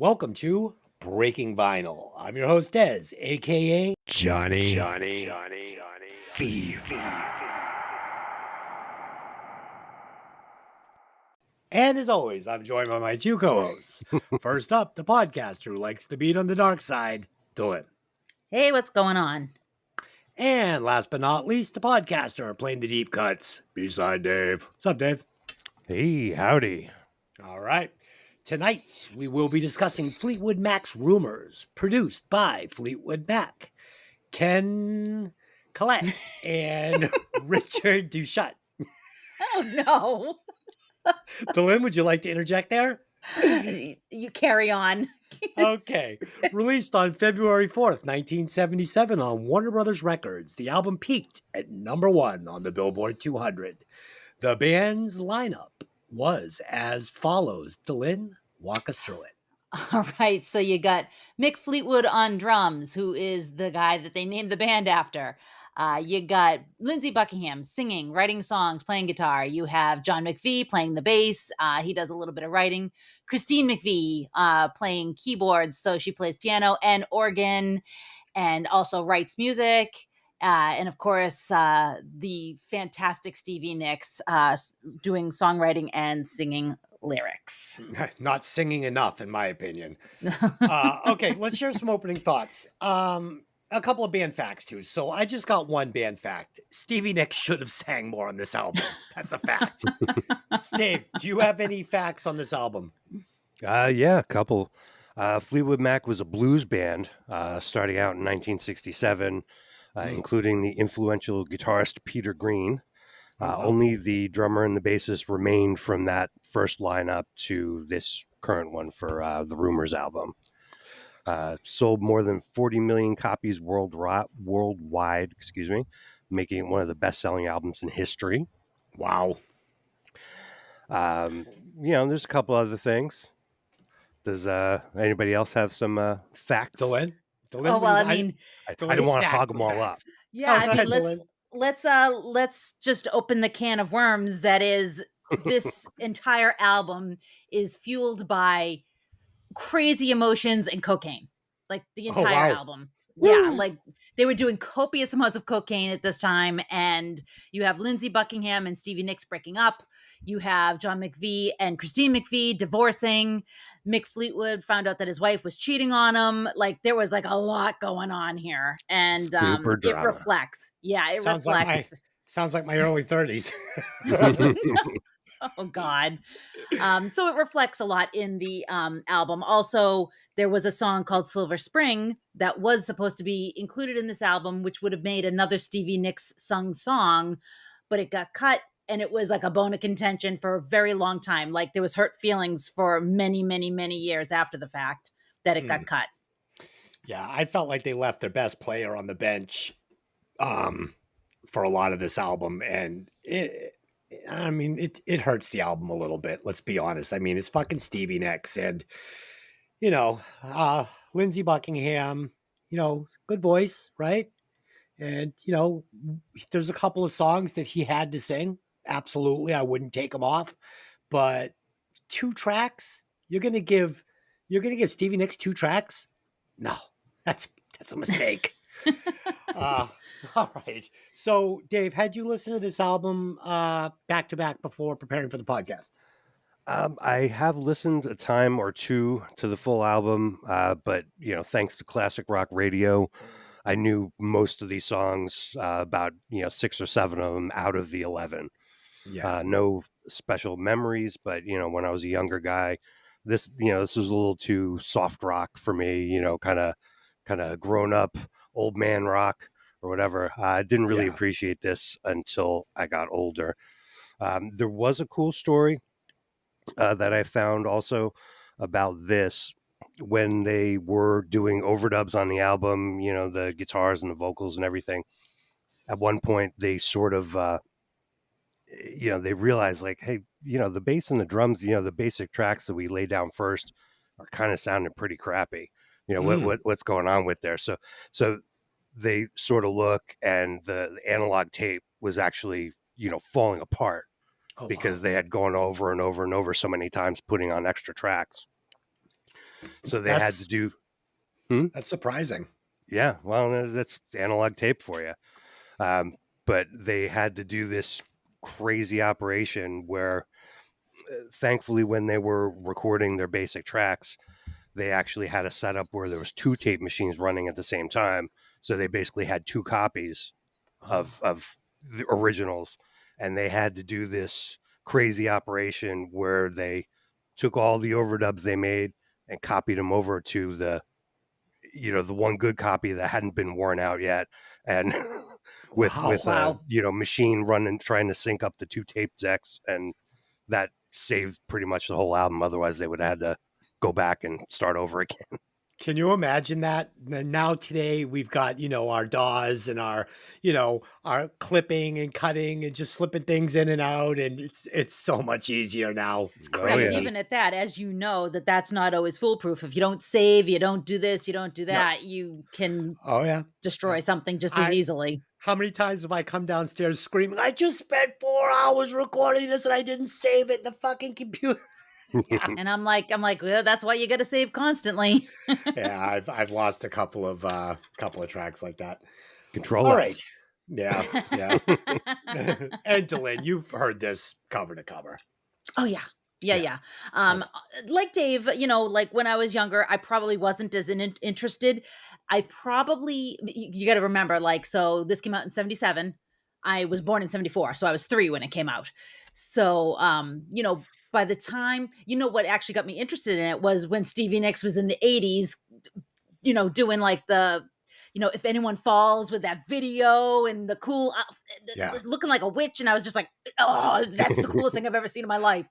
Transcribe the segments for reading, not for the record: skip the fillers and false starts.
Welcome to Breaking Vinyl. I'm your host, Dez, a.k.a. Johnny Fever. And as always, I'm joined by my two co-hosts. First up, the podcaster who likes the beat on the dark side, Delynn. Hey, what's going on? And last but not least, the podcaster playing the deep cuts, B-side Dave. What's up, Dave? Hey, howdy. All right. Tonight, we will be discussing Fleetwood Mac's Rumors, produced by Fleetwood Mac, Ken Collette, and Richard Duchette. Oh, no. Delynn, would you like to interject there? You carry on. Okay. Released on February 4th, 1977 on Warner Brothers Records, the album peaked at number 1 on the Billboard 200. The band's lineup was as follows. Delynn, walk us through it. All right, so you got Mick Fleetwood on drums, who is the guy that they named the band after. You got Lindsey Buckingham singing, writing songs, playing guitar. You have John McVie playing the bass. He does a little bit of writing. Christine McVie playing keyboards, so she plays piano and organ and also writes music. And of course, the fantastic Stevie Nicks doing songwriting and singing lyrics. Not singing enough, in my opinion. Okay, let's share some opening thoughts. A couple of band facts, too. So I just got one band fact. Stevie Nicks should have sang more on this album. That's a fact. Dave, do you have any facts on this album? Yeah, a couple. Fleetwood Mac was a blues band starting out in 1967, including the influential guitarist Peter Green. Only the drummer and the bassist remained from that first lineup to this current one for the Rumors album. Sold more than 40 million copies worldwide, making it one of the best-selling albums in history. Wow. There's a couple other things. Does anybody else have some facts? Delynn? Oh, well, I mean, I don't want to hog them all up. Yeah, I mean, let's just open the can of worms. That is, this entire album is fueled by crazy emotions and cocaine. Like the entire album. Yeah, like they were doing copious amounts of cocaine at this time. And you have Lindsey Buckingham and Stevie Nicks breaking up. You have John McVie and Christine McVie divorcing. Mick Fleetwood found out that his wife was cheating on him. Like there was like a lot going on here. And it reflects. Yeah, it reflects. Sounds like my early 30s. Oh, God. So it reflects a lot in the album. Also, there was a song called Silver Spring that was supposed to be included in this album, which would have made another Stevie Nicks sung song, but it got cut. And it was like a bone of contention for a very long time. Like there was hurt feelings for many, many, many years after the fact that it got cut. Yeah, I felt like they left their best player on the bench for a lot of this album. And it hurts the album a little bit. Let's be honest. I mean, it's fucking Stevie Nicks and, Lindsey Buckingham, good voice, right? And, there's a couple of songs that he had to sing. Absolutely. I wouldn't take them off, but 2 tracks, you're going to give Stevie Nicks 2 tracks. No, that's a mistake. All right. So Dave, had you listened to this album back to back before preparing for the podcast? I have listened a time or two to the full album, but thanks to classic rock radio, I knew most of these songs, about 6 or 7 of them out of the 11. Yeah. No special memories, but when I was a younger guy, this was a little too soft rock for me. Kind of grown up old man rock or whatever. I didn't really appreciate this until I got older. There was a cool story that I found also about this. When they were doing overdubs on the album, the guitars and the vocals and everything, at one point they sort of, they realized like, hey, the bass and the drums, the basic tracks that we lay down first are kind of sounding pretty crappy. What's going on with there? So they sort of look, and the analog tape was actually, falling apart because they had gone over and over and over so many times putting on extra tracks. So they had to do. That's surprising. Yeah, well, that's analog tape for you. But they had to do this crazy operation where, thankfully, when they were recording their basic tracks, they actually had a setup where there was 2 tape machines running at the same time. So they basically had 2 copies of the originals, and they had to do this crazy operation where they took all the overdubs they made and copied them over to the one good copy that hadn't been worn out yet, and with Wow. machine running trying to sync up the 2 tape decks, and that saved pretty much the whole album. Otherwise they would have had to go back and start over again. Can you imagine that? And now today we've got, our DAWs and our clipping and cutting and just slipping things in and out. And it's so much easier now. It's Oh, Right, crazy. yeah. even at that, as you know, that's not always foolproof. If you don't save, you don't do this, you don't do that, you can Oh yeah. destroy something just as easily. How many times have I come downstairs screaming, I just spent 4 hours recording this and I didn't save it in the fucking computer. And I'm like, well, that's why you got to save constantly. Yeah, I've lost a couple of tracks like that. Control All S. right. Yeah, yeah. And Delynn, you've heard this cover to cover. Oh yeah. Yeah. Like Dave, like when I was younger, I probably wasn't as interested. You got to remember, like, so this came out in 77. I was born in 74, so I was 3 when it came out. So, by the time, what actually got me interested in it was when Stevie Nicks was in the 80s, doing like the, if anyone falls with that video and the cool, looking like a witch. And I was just like, oh, that's the coolest thing I've ever seen in my life.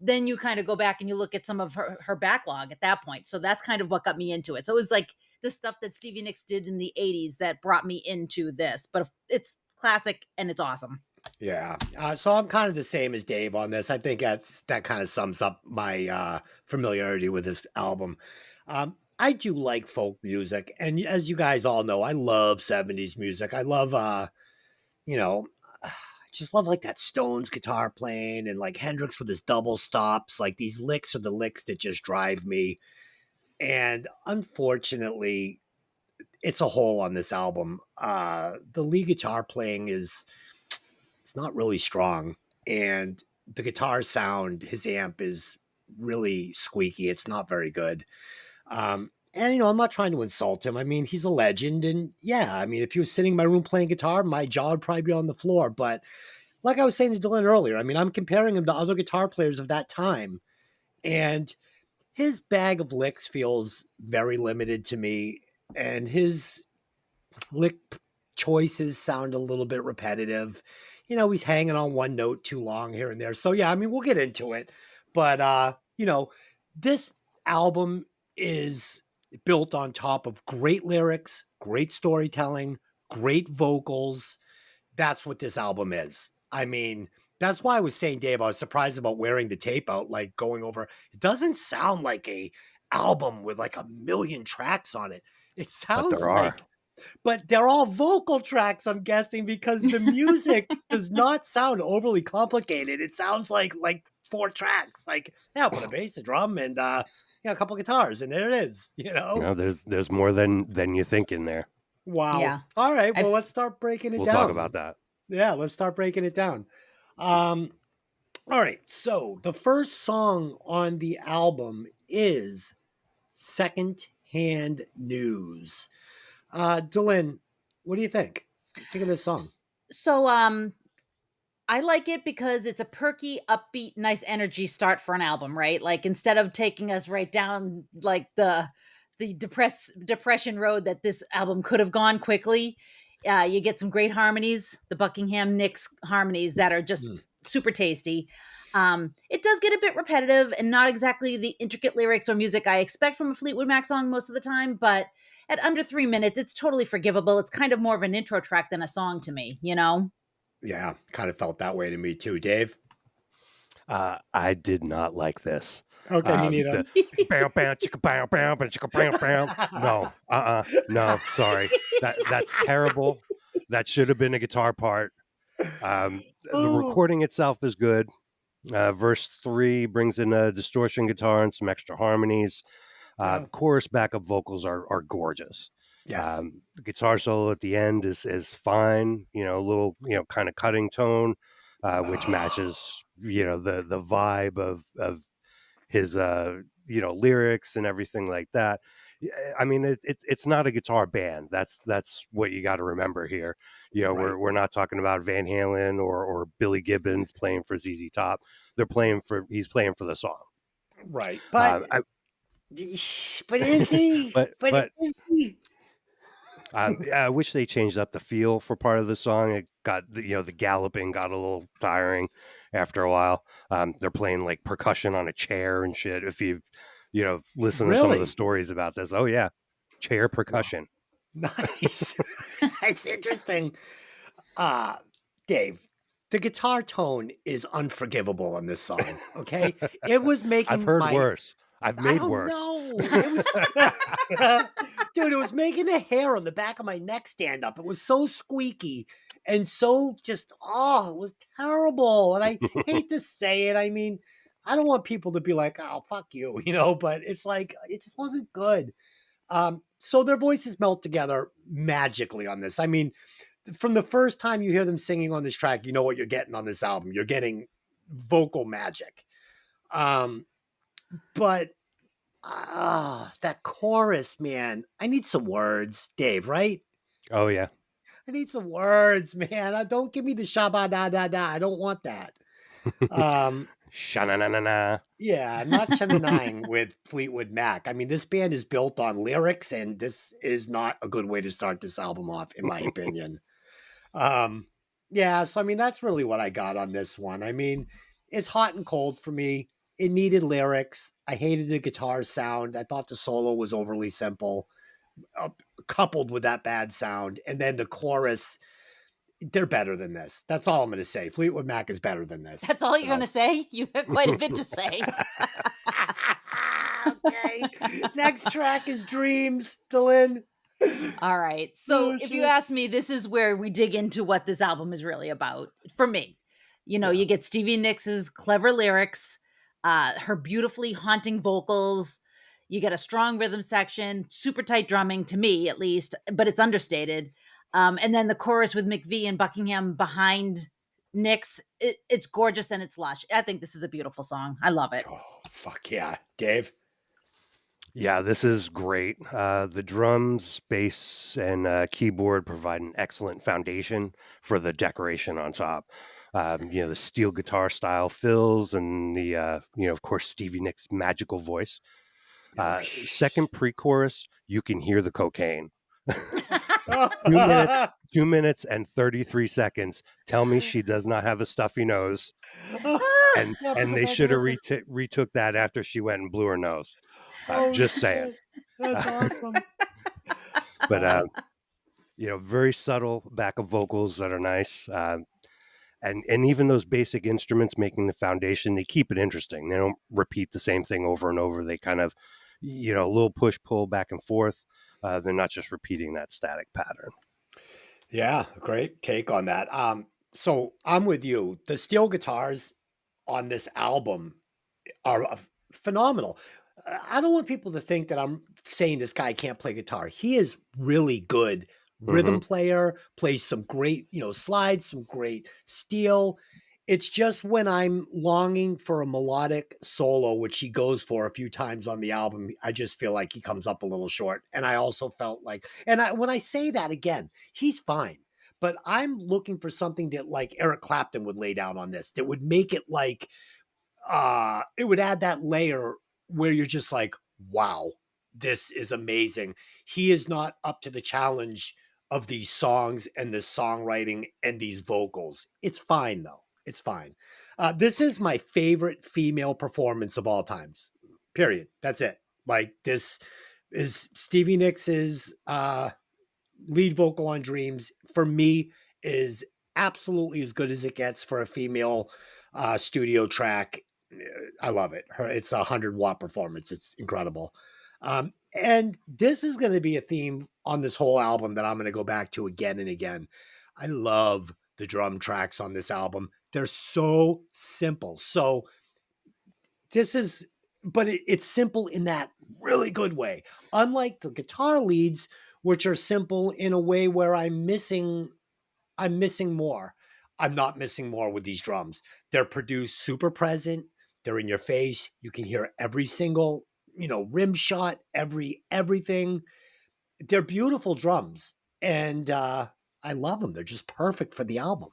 Then you kind of go back and you look at some of her backlog at that point. So that's kind of what got me into it. So it was like the stuff that Stevie Nicks did in the 80s that brought me into this, but it's classic and it's awesome. Yeah. So I'm kind of the same as Dave on this. I think that kind of sums up my familiarity with this album. I do like folk music. And as you guys all know, I love 70s music. I love, I just love like that Stones guitar playing and like Hendrix with his double stops. Like these licks are the licks that just drive me. And unfortunately, it's a hole on this album. The lead guitar playing it's not really strong. And the guitar sound, his amp is really squeaky. It's not very good. And, I'm not trying to insult him. I mean, he's a legend. And yeah, I mean, if he was sitting in my room playing guitar, my jaw would probably be on the floor. But like I was saying to Delynn earlier, I mean, I'm comparing him to other guitar players of that time. And his bag of licks feels very limited to me. And his lick choices sound a little bit repetitive. He's hanging on one note too long here and there. So yeah, I mean, we'll get into it. But, this album is built on top of great lyrics, great storytelling, great vocals. That's what this album is. I mean, that's why I was saying, Dave, I was surprised about wearing the tape out, like going over. It doesn't sound like a album with like a million tracks on it. It sounds but they're all vocal tracks, I'm guessing, because the music does not sound overly complicated. It sounds like 4 tracks. Like, yeah, I'll put a bass, a drum, and a couple of guitars, and there it is. There's more than you think in there. Wow. Yeah. All right. Well, let's start breaking it down. We'll talk about that. Yeah, let's start breaking it down. All right. So the first song on the album is Secondhand News. Delynn, what do you think? Think of this song. So, I like it because it's a perky, upbeat, nice energy start for an album, right? Like instead of taking us right down like the depression road that this album could have gone quickly, you get some great harmonies, the Buckingham Nicks harmonies that are just super tasty. It does get a bit repetitive and not exactly the intricate lyrics or music I expect from a Fleetwood Mac song most of the time, but at under 3 minutes, it's totally forgivable. It's kind of more of an intro track than a song to me, Yeah, kind of felt that way to me too, Dave. I did not like this. Okay, me neither. No, sorry. That's terrible. That should have been a guitar part. The recording itself is good. Verse 3 brings in a distortion guitar and some extra harmonies. Yeah. Chorus backup vocals are gorgeous. Yes. The guitar solo at the end is fine. A little kind of cutting tone, which matches the vibe of his lyrics and everything like that. I mean, it's not a guitar band. That's what you got to remember here. Right. We're not talking about Van Halen or Billy Gibbons playing for ZZ Top. He's playing for the song. Right. But I, but is he? But but is he? I wish they changed up the feel for part of the song. It got the galloping got a little tiring after a while. They're playing like percussion on a chair and shit. If you listen to some of the Really? stories about this, oh yeah, chair Wow. percussion. Nice. It's interesting. Dave, the guitar tone is unforgivable on this song. Okay. It was I've making heard worse. I've I made don't worse. know. It was dude, it was making the hair on the back of my neck stand up. It was so squeaky and so just it was terrible. And I hate to say it. I mean, I don't want people to be like, oh, fuck you, but it's like it just wasn't good. So their voices melt together magically on this. I mean, from the first time you hear them singing on this track, you know what you're getting on this album. You're getting vocal magic. But that chorus, man. I need some words, Dave, right? Oh yeah. I need some words, man. Don't give me the shabba da da da. I don't want that. Sha-na-na-na-na. Yeah, I'm not shenanigans with Fleetwood Mac. I mean, this band is built on lyrics, and this is not a good way to start this album off, in my opinion. Yeah, so I mean, that's really what I got on this one. I mean, it's hot and cold for me. It needed lyrics. I hated the guitar sound. I thought the solo was overly simple, coupled with that bad sound. And then the chorus, they're better than this. That's all I'm going to say. Fleetwood Mac is better than this. That's all you're going to say? You have quite a bit to say. Okay. Next track is Dreams, Delynn. All right. So if you ask me, this is where we dig into what this album is really about for me. You get Stevie Nicks' clever lyrics, her beautifully haunting vocals. You get a strong rhythm section, super tight drumming to me, at least, but it's understated. And then the chorus with McVie and Buckingham behind Nicks. It's gorgeous and it's lush. I think this is a beautiful song. I love it. Oh, fuck yeah. Dave? Yeah, this is great. The drums, bass, and keyboard provide an excellent foundation for the decoration on top. The steel guitar style fills, and of course, Stevie Nicks' magical voice. Second pre-chorus, you can hear the cocaine. 2 minutes and 33 seconds. Tell me she does not have a stuffy nose. And they should have retook that after she went and blew her nose. Just saying. That's awesome. But very subtle backup vocals that are nice. And even those basic instruments making the foundation, they keep it interesting. They don't repeat the same thing over and over. They kind of, a little push pull back and forth. They're not just repeating that static pattern. Yeah, great take on that. So I'm with you. The steel guitars on this album are phenomenal. I don't want people to think that I'm saying this guy can't play guitar. He is really good rhythm player, plays some great, slides, some great steel. It's just when I'm longing for a melodic solo, which he goes for a few times on the album, I just feel like he comes up a little short. And I also felt like, when I say that again, he's fine, but I'm looking for something that like Eric Clapton would lay down on this, that would make it like, it would add that layer where you're just like, wow, this is amazing. He is not up to the challenge of these songs and this songwriting and these vocals. It's fine though. It's fine. This is my favorite female performance of all times. Period. That's it. Like this is Stevie Nicks' lead vocal on Dreams. For me, is absolutely as good as it gets for a female studio track. I love it. It's a 100-watt performance. It's incredible. And this is going to be a theme on this whole album that I'm going to go back to again and again. I love the drum tracks on this album. They're so simple. So this is, but it's simple in that really good way. Unlike the guitar leads, which are simple in a way where I'm missing more. I'm not missing more with these drums. They're produced super present. They're in your face. You can hear every single, rim shot, everything. They're beautiful drums. And I love them. They're just perfect for the album.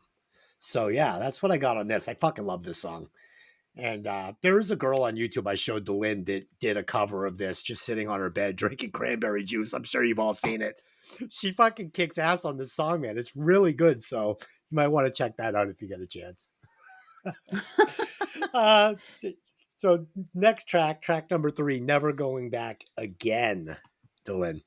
So yeah, that's what I got on this. I fucking love this song. And there is a girl on YouTube I showed Delynn that did a cover of this, just sitting on her bed drinking cranberry juice. I'm sure you've all seen it. She fucking kicks ass on this song, man. It's really good. So you might want to check that out if you get a chance. uh, so next track number 3, Never Going Back Again, Delynn.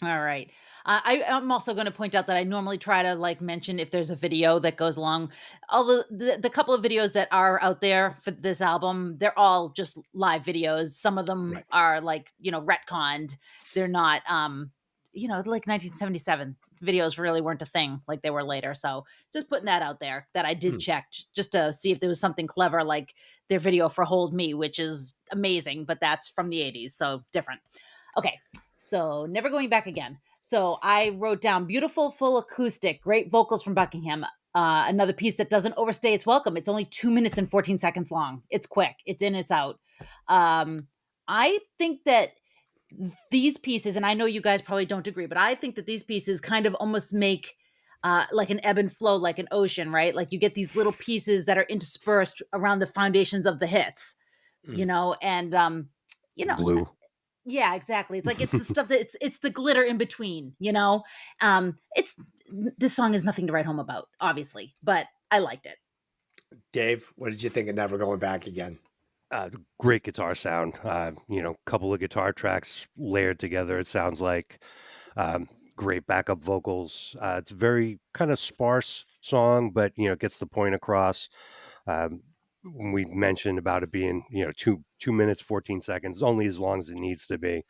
All right. I'm also going to point out that I normally try to like mention if there's a video that goes along. All the couple of videos that are out there for this album, they're all just live videos. Some of them are like, retconned. They're not, like 1977 videos really weren't a thing like they were later. So just putting that out there that I did check just to see if there was something clever like their video for Hold Me, which is amazing, but that's from the 80s. So different. Okay. So Never Going Back Again. So I wrote down beautiful, full acoustic, great vocals from Buckingham. Another piece that doesn't overstay its welcome. It's only 2 minutes and 14 seconds long. It's quick. It's in, it's out. I think that these pieces, and I know you guys probably don't agree, but I think that these pieces kind of almost make like an ebb and flow, like an ocean, right? Like you get these little pieces that are interspersed around the foundations of the hits, and Glue. Yeah, exactly. It's like it's the stuff that it's the glitter in between, It's this song is nothing to write home about, obviously, but I liked it. Dave, what did you think of Never Going Back Again? Great guitar sound. Couple of guitar tracks layered together. It sounds like great backup vocals. It's a very kind of sparse song, but it gets the point across. When we mentioned about it being 2 minutes 14 seconds, only as long as it needs to be.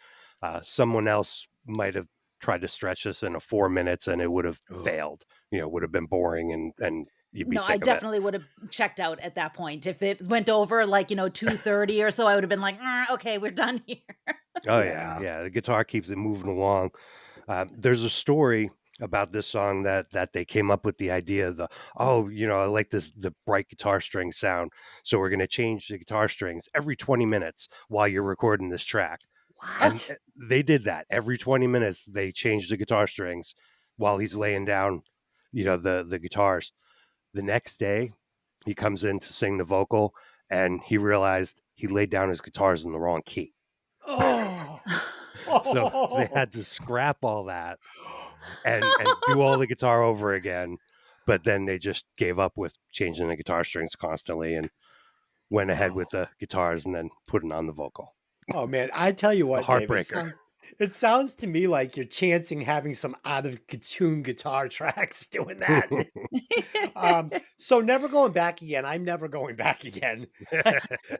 Someone else might have tried to stretch this into 4 minutes and it would have failed. Would have been boring and you'd be sick I of definitely would have checked out at that point. If it went over like 2:30 or so, I would have been like, okay, we're done here. Oh yeah. The guitar keeps it moving along. There's a story about this song that they came up with the idea of I like the bright guitar string sound, so we're going to change the guitar strings every 20 minutes while you're recording this track. What? And they did that every 20 minutes. They changed the guitar strings while he's laying down the guitars. The next day he comes in to sing the vocal and he realized he laid down his guitars in the wrong key. So they had to scrap all that and do all the guitar over again. But then they just gave up with changing the guitar strings constantly and went ahead with the guitars and then putting on the vocal. Oh man, I tell you what, Heartbreaker. Dave, it sounds to me like you're chancing having some out of tune guitar tracks doing that. So Never Going Back Again. I'm never going back again.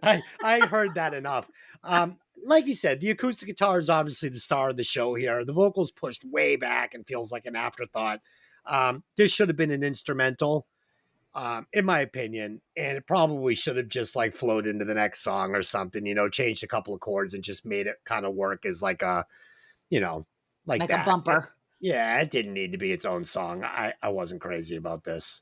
I heard that enough. Like you said, the acoustic guitar is obviously the star of the show here. The vocals pushed way back and feels like an afterthought. This should have been an instrumental, in my opinion, and it probably should have just like flowed into the next song or something, changed a couple of chords and just made it kind of work as like a, like that. A bumper. It didn't need to be its own song. I wasn't crazy about this.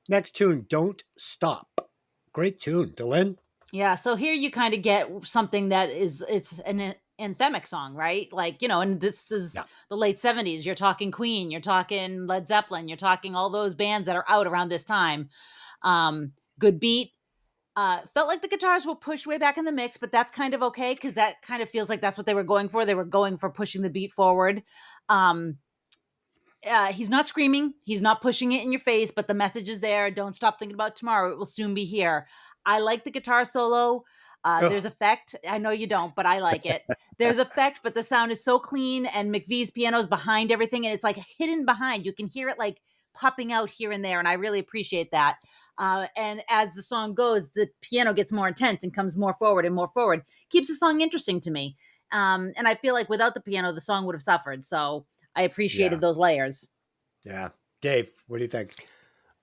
Next tune, Don't Stop. Great tune. Delynn? Yeah, so here you kind of get something that it's an anthemic song, right? Like, and this is the late 70s. You're talking Queen, you're talking Led Zeppelin, you're talking all those bands that are out around this time. Good beat. Felt like the guitars were pushed way back in the mix, but that's kind of okay because that kind of feels like that's what they were going for. They were going for pushing the beat forward. He's not screaming. He's not pushing it in your face, but the message is there. Don't stop thinking about tomorrow. It will soon be here. I like the guitar solo. There's effect. I know you don't, but I like it. There's effect, but the sound is so clean and McVie's piano is behind everything and it's like hidden behind. You can hear it like popping out here and there. And I really appreciate that. And as the song goes, the piano gets more intense and comes more forward and more forward. Keeps the song interesting to me. And I feel like without the piano, the song would have suffered. So I appreciated those layers. Yeah. Dave, what do you think?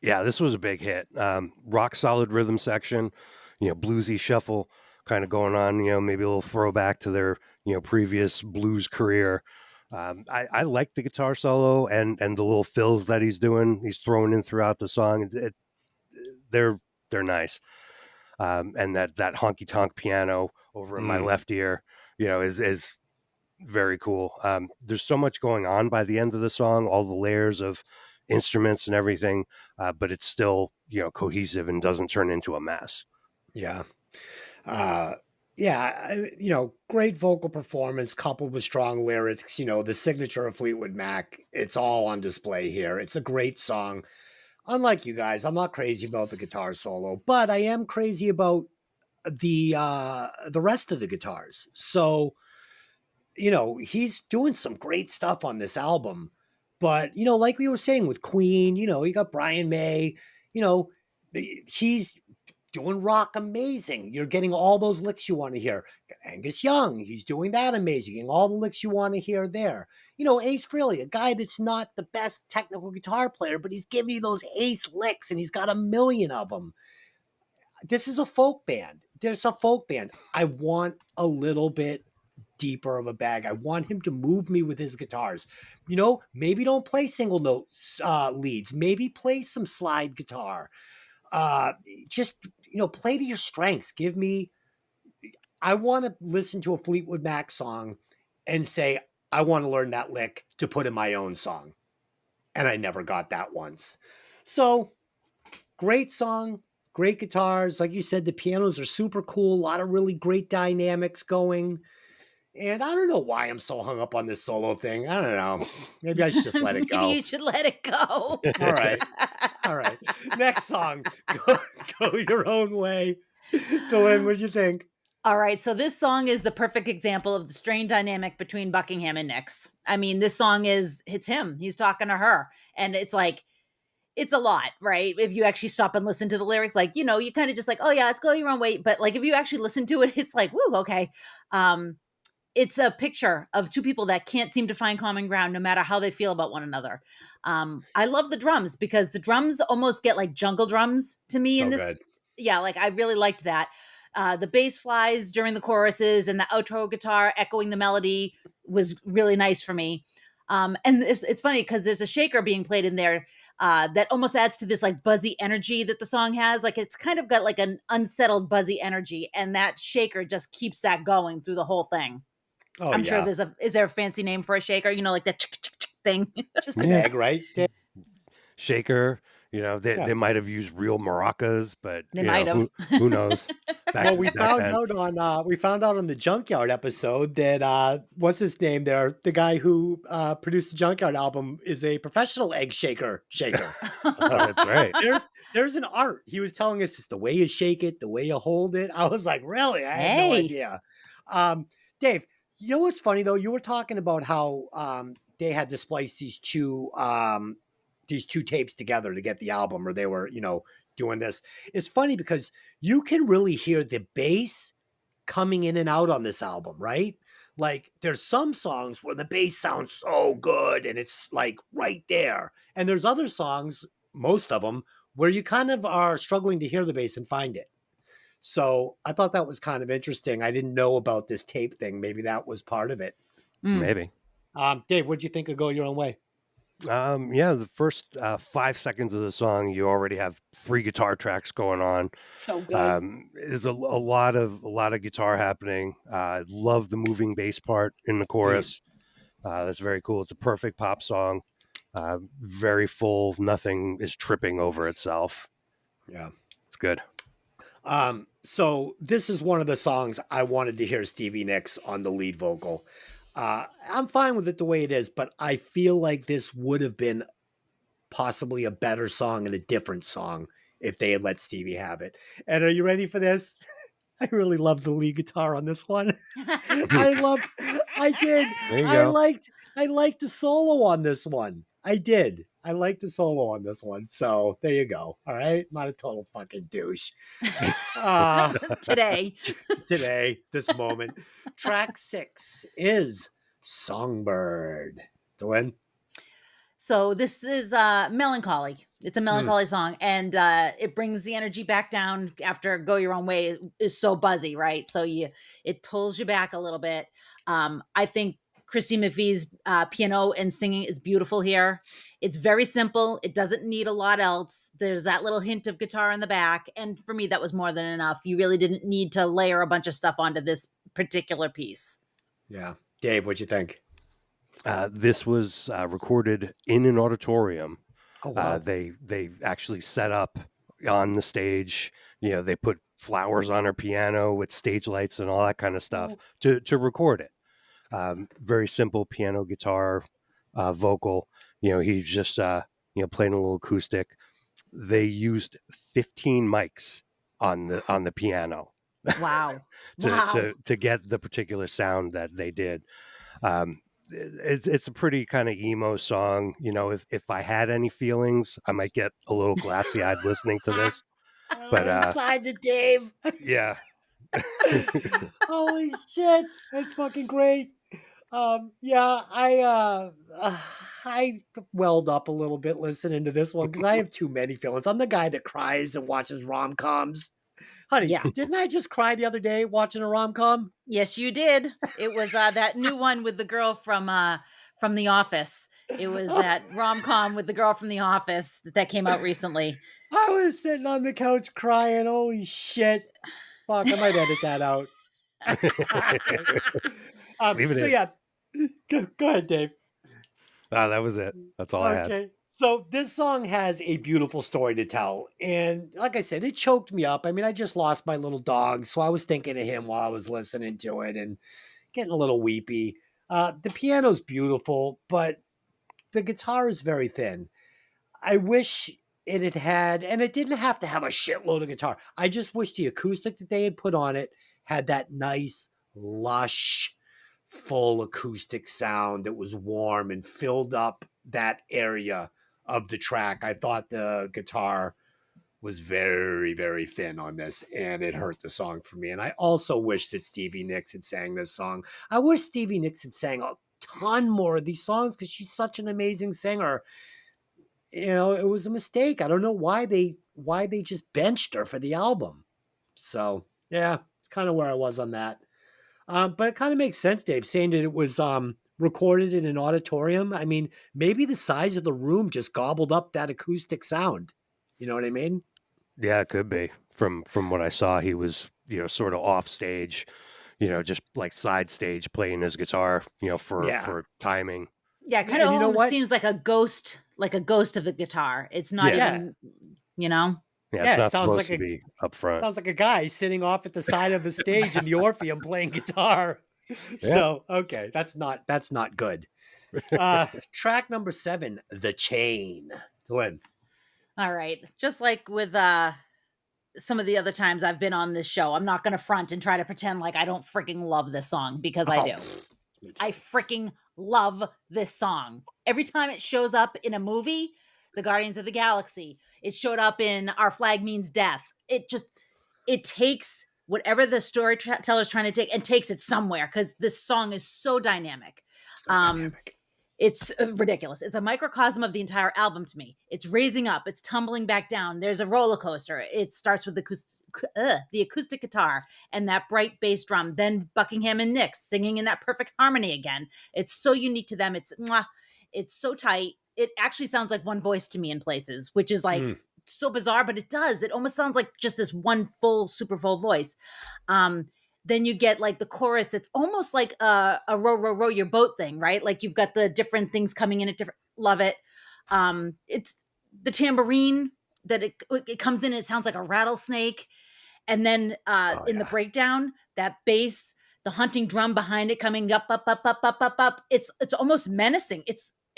Yeah, this was a big hit. Rock solid rhythm section, bluesy shuffle kind of going on, maybe a little throwback to their, previous blues career. I like the guitar solo and the little fills that he's throwing in throughout the song. They're they're nice. And that honky tonk piano over in my left ear, is very cool. There's so much going on by the end of the song, all the layers of instruments and everything, but it's still cohesive and doesn't turn into a mess. Yeah. Uh, yeah, great vocal performance coupled with strong lyrics, the signature of Fleetwood Mac. It's all on display here. It's a great song. Unlike you guys, I'm not crazy about the guitar solo, but I am crazy about the rest of the guitars. So, he's doing some great stuff on this album. But, like we were saying with Queen, you got Brian May, you know, he's doing rock amazing. You're getting all those licks you want to hear. Angus Young, he's doing that amazing. Getting all the licks you want to hear there. Ace Frehley, a guy that's not the best technical guitar player, but he's giving you those ace licks and he's got a million of them. This is a folk band. There's a folk band. I want a little bit deeper of a bag. I want him to move me with his guitars. Maybe don't play single note leads. Maybe play some slide guitar. Just play to your strengths. I want to listen to a Fleetwood Mac song and say, I want to learn that lick to put in my own song. And I never got that once. So great song, great guitars. Like you said, the pianos are super cool. A lot of really great dynamics going. And I don't know why I'm so hung up on this solo thing. I don't know. Maybe I should just let it go. Maybe you should let it go. All right. All right. Next song. Go your own way. Delynn, what'd you think? All right. So this song is the perfect example of the strained dynamic between Buckingham and Nix. I mean, this song it's him. He's talking to her. And it's like, it's a lot, right? If you actually stop and listen to the lyrics, like, you kind of just like, oh yeah, let's go your own way. But like, if you actually listen to it, it's like, woo, okay. It's a picture of two people that can't seem to find common ground no matter how they feel about one another. I love the drums because the drums almost get like jungle drums to me in this. Good. Yeah, like I really liked that. The bass flies during the choruses and the outro guitar echoing the melody was really nice for me. And it's funny because there's a shaker being played in there that almost adds to this like buzzy energy that the song has. Like it's kind of got like an unsettled buzzy energy, and that shaker just keeps that going through the whole thing. Oh, I'm yeah. sure is there a fancy name for a shaker? Like the thing? Just an egg, right? Shaker. They might have used real maracas, but they might have. Who knows? Well, we found out on the Junkyard episode that what's his name there? The guy who produced the Junkyard album is a professional egg shaker. Oh, that's right. There's an art. He was telling us it's the way you shake it, the way you hold it. I was like, really? I had no idea. Dave, you know what's funny though? You were talking about how they had to splice these two tapes together to get the album, or they were, doing this. It's funny because you can really hear the bass coming in and out on this album, right? Like there's some songs where the bass sounds so good and it's like right there. And there's other songs, most of them, where you kind of are struggling to hear the bass and find it. So I thought that was kind of interesting. I didn't know about this tape thing. Maybe that was part of it. Maybe. Dave, what'd you think of Go Your Own Way? Yeah, the first 5 seconds of the song, you already have 3 guitar tracks going on. So good. There's a lot of guitar happening. I love the moving bass part in the chorus. That's very cool. It's a perfect pop song. Very full. Nothing is tripping over itself. Yeah, it's good. So this is one of the songs I wanted to hear Stevie Nicks on the lead vocal. I'm fine with it the way it is, but I feel like this would have been possibly a better song and a different song if they had let Stevie have it. And are you ready for this? I really loved the lead guitar on this one. I did. I liked the solo on this one. I did. I liked the solo on this one. So there you go. All right. Not a total fucking douche. Today, this moment. Track 6 is Songbird. Delynn? So this is Melancholy. It's a melancholy song, and it brings the energy back down after "Go Your Own Way" is so buzzy, right? So it pulls you back a little bit. I think Christine McVie's piano and singing is beautiful here. It's very simple. It doesn't need a lot else. There's that little hint of guitar in the back, and for me, that was more than enough. You really didn't need to layer a bunch of stuff onto this particular piece. Yeah, Dave, what'd you think? This was recorded in an auditorium. Oh wow. They actually set up on the stage. They put flowers on her piano with stage lights and all that kind of stuff to record it. Very simple piano, guitar, vocal. He's just playing a little acoustic. They used 15 mics on the piano. Wow. to get the particular sound that they did. It's a pretty kind of emo song. If I had any feelings, I might get a little glassy eyed listening to this. But inside the Dave. Yeah. Holy shit, that's fucking great. Yeah, I welled up a little bit listening to this one because I have too many feelings. I'm the guy that cries and watches rom-coms. Honey, Yeah. didn't I just cry the other day watching a rom-com? Yes, you did. It was that new one with the girl from The Office. It was that rom-com with the girl from The Office that came out recently. I was sitting on the couch crying. Holy shit. Fuck, I might edit that out. Leave it so in. yeah, go ahead, Dave. That was it. That's all I had. Okay. So this song has a beautiful story to tell. And like I said, it choked me up. I mean, I just lost my little dog. So I was thinking of him while I was listening to it and getting a little weepy. The piano's beautiful, but the guitar is very thin. I wish it had, and it didn't have to have a shitload of guitar. I just wish the acoustic that they had put on it had that nice, lush, full acoustic sound that was warm and filled up that area of the track. I thought the guitar was very, very thin on this, and it hurt the song for me. And I also wish that Stevie Nicks had sang this song. I wish Stevie Nicks had sang a ton more of these songs because she's such an amazing singer. It was a mistake. I don't know why they just benched her for the album. So yeah, it's kind of where I was on that. But it kind of makes sense, Dave, saying that it was recorded in an auditorium. I mean, maybe the size of the room just gobbled up that acoustic sound. You know what I mean? Yeah, it could be. From what I saw, he was sort of off stage, just like side stage playing his guitar, for timing. Yeah, kind of almost seems like a ghost of a guitar. It's not even, Yeah, Yeah, it's not it sounds supposed like to be up front. Sounds like a guy sitting off at the side of a stage in the Orpheum playing guitar. Yeah. So, okay, that's not good. Track number 7, The Chain. Delynn. All right. Just like with some of the other times I've been on this show, I'm not going to front and try to pretend like I don't freaking love this song because I do. I freaking love this song. Every time it shows up in a movie, The Guardians of the Galaxy, it showed up in Our Flag Means Death. It takes whatever the storyteller is trying to take and takes it somewhere because this song is so dynamic. It's ridiculous. It's a microcosm of the entire album to me. It's raising up. It's tumbling back down. There's a roller coaster. It starts with the acoustic guitar and that bright bass drum. Then Buckingham and Nicks singing in that perfect harmony again. It's so unique to them. It's so tight. It actually sounds like one voice to me in places, which is like so bizarre, but it does. It almost sounds like just this one full, super full voice. Then you get like the chorus. It's almost like a row, row, row your boat thing, right? Like you've got the different things coming in at different, love it. It's the tambourine that it comes in. It sounds like a rattlesnake. And then in the breakdown, that bass, the hunting drum behind it coming up, up, up, up, up, up, up. It's almost menacing.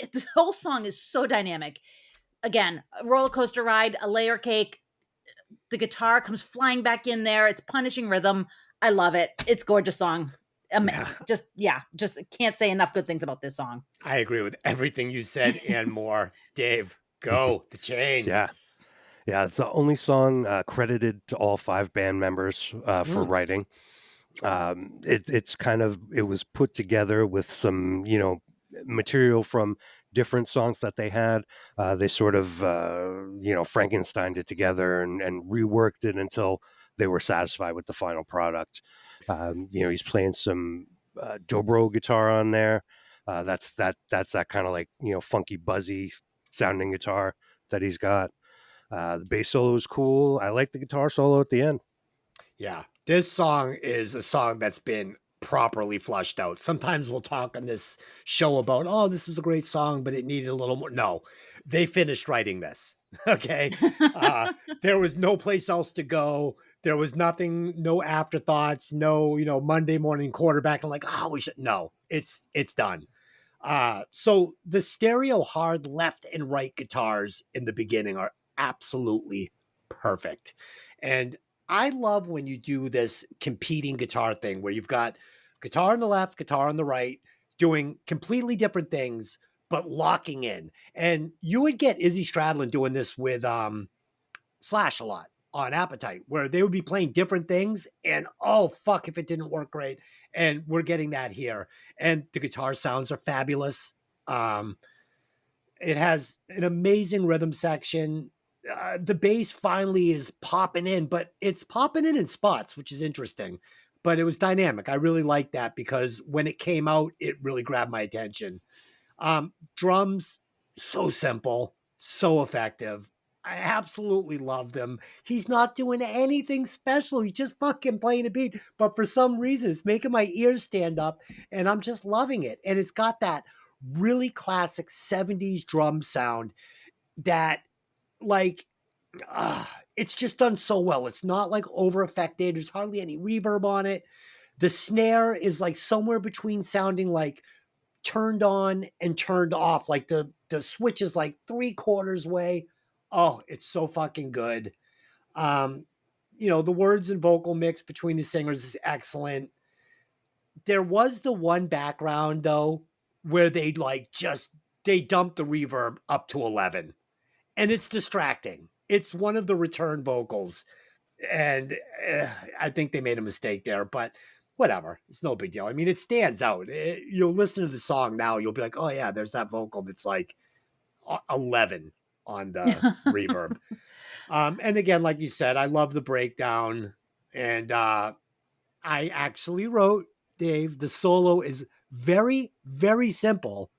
The whole song is so dynamic. Again, a roller coaster ride, a layer cake. The guitar comes flying back in there. It's punishing rhythm. I love it. It's a gorgeous song. Just can't say enough good things about this song. I agree with everything you said and more. Dave, go. The Chain. Yeah. It's the only song credited to all 5 band members for writing. It was put together with some material from different songs that they had. They sort of, Frankensteined it together and reworked it until they were satisfied with the final product. He's playing some dobro guitar on there. That's that kind of like, funky, buzzy sounding guitar that he's got. The bass solo is cool. I like the guitar solo at the end. Yeah, this song is a song that's been properly flushed out. Sometimes we'll talk on this show about, oh, this was a great song, but it needed a little more. No, they finished writing this. Okay. There was no place else to go. There was nothing, no afterthoughts, no, Monday morning quarterback. I'm like, oh, we should. No, it's done. So the stereo hard left and right guitars in the beginning are absolutely perfect. And I love when you do this competing guitar thing where you've got guitar on the left, guitar on the right, doing completely different things, but locking in. And you would get Izzy Stradlin doing this with Slash a lot on Appetite, where they would be playing different things. And oh, fuck, if it didn't work great. And we're getting that here. And the guitar sounds are fabulous. It has an amazing rhythm section. The bass finally is popping in, but it's popping in spots, which is interesting. But it was dynamic. I really like that because when it came out, it really grabbed my attention. Drums, so simple, so effective. I absolutely love them. He's not doing anything special. He's just fucking playing a beat. But for some reason, it's making my ears stand up, and I'm just loving it. And it's got that really classic 70s drum sound that, like, it's just done so well. It's not like over affected. There's hardly any reverb on it. The snare is like somewhere between sounding like turned on and turned off. Like the switch is like 3/4 way. Oh, it's so fucking good. The words and vocal mix between the singers is excellent. There was the one background though, where they dumped the reverb up to 11 and it's distracting. It's one of the return vocals. And I think they made a mistake there, but whatever. It's no big deal. I mean, it stands out. You'll listen to the song now. You'll be like, oh yeah, there's that vocal that's like 11 on the reverb. And again, like you said, I love the breakdown. And I actually wrote, Dave, the solo is very, very simple,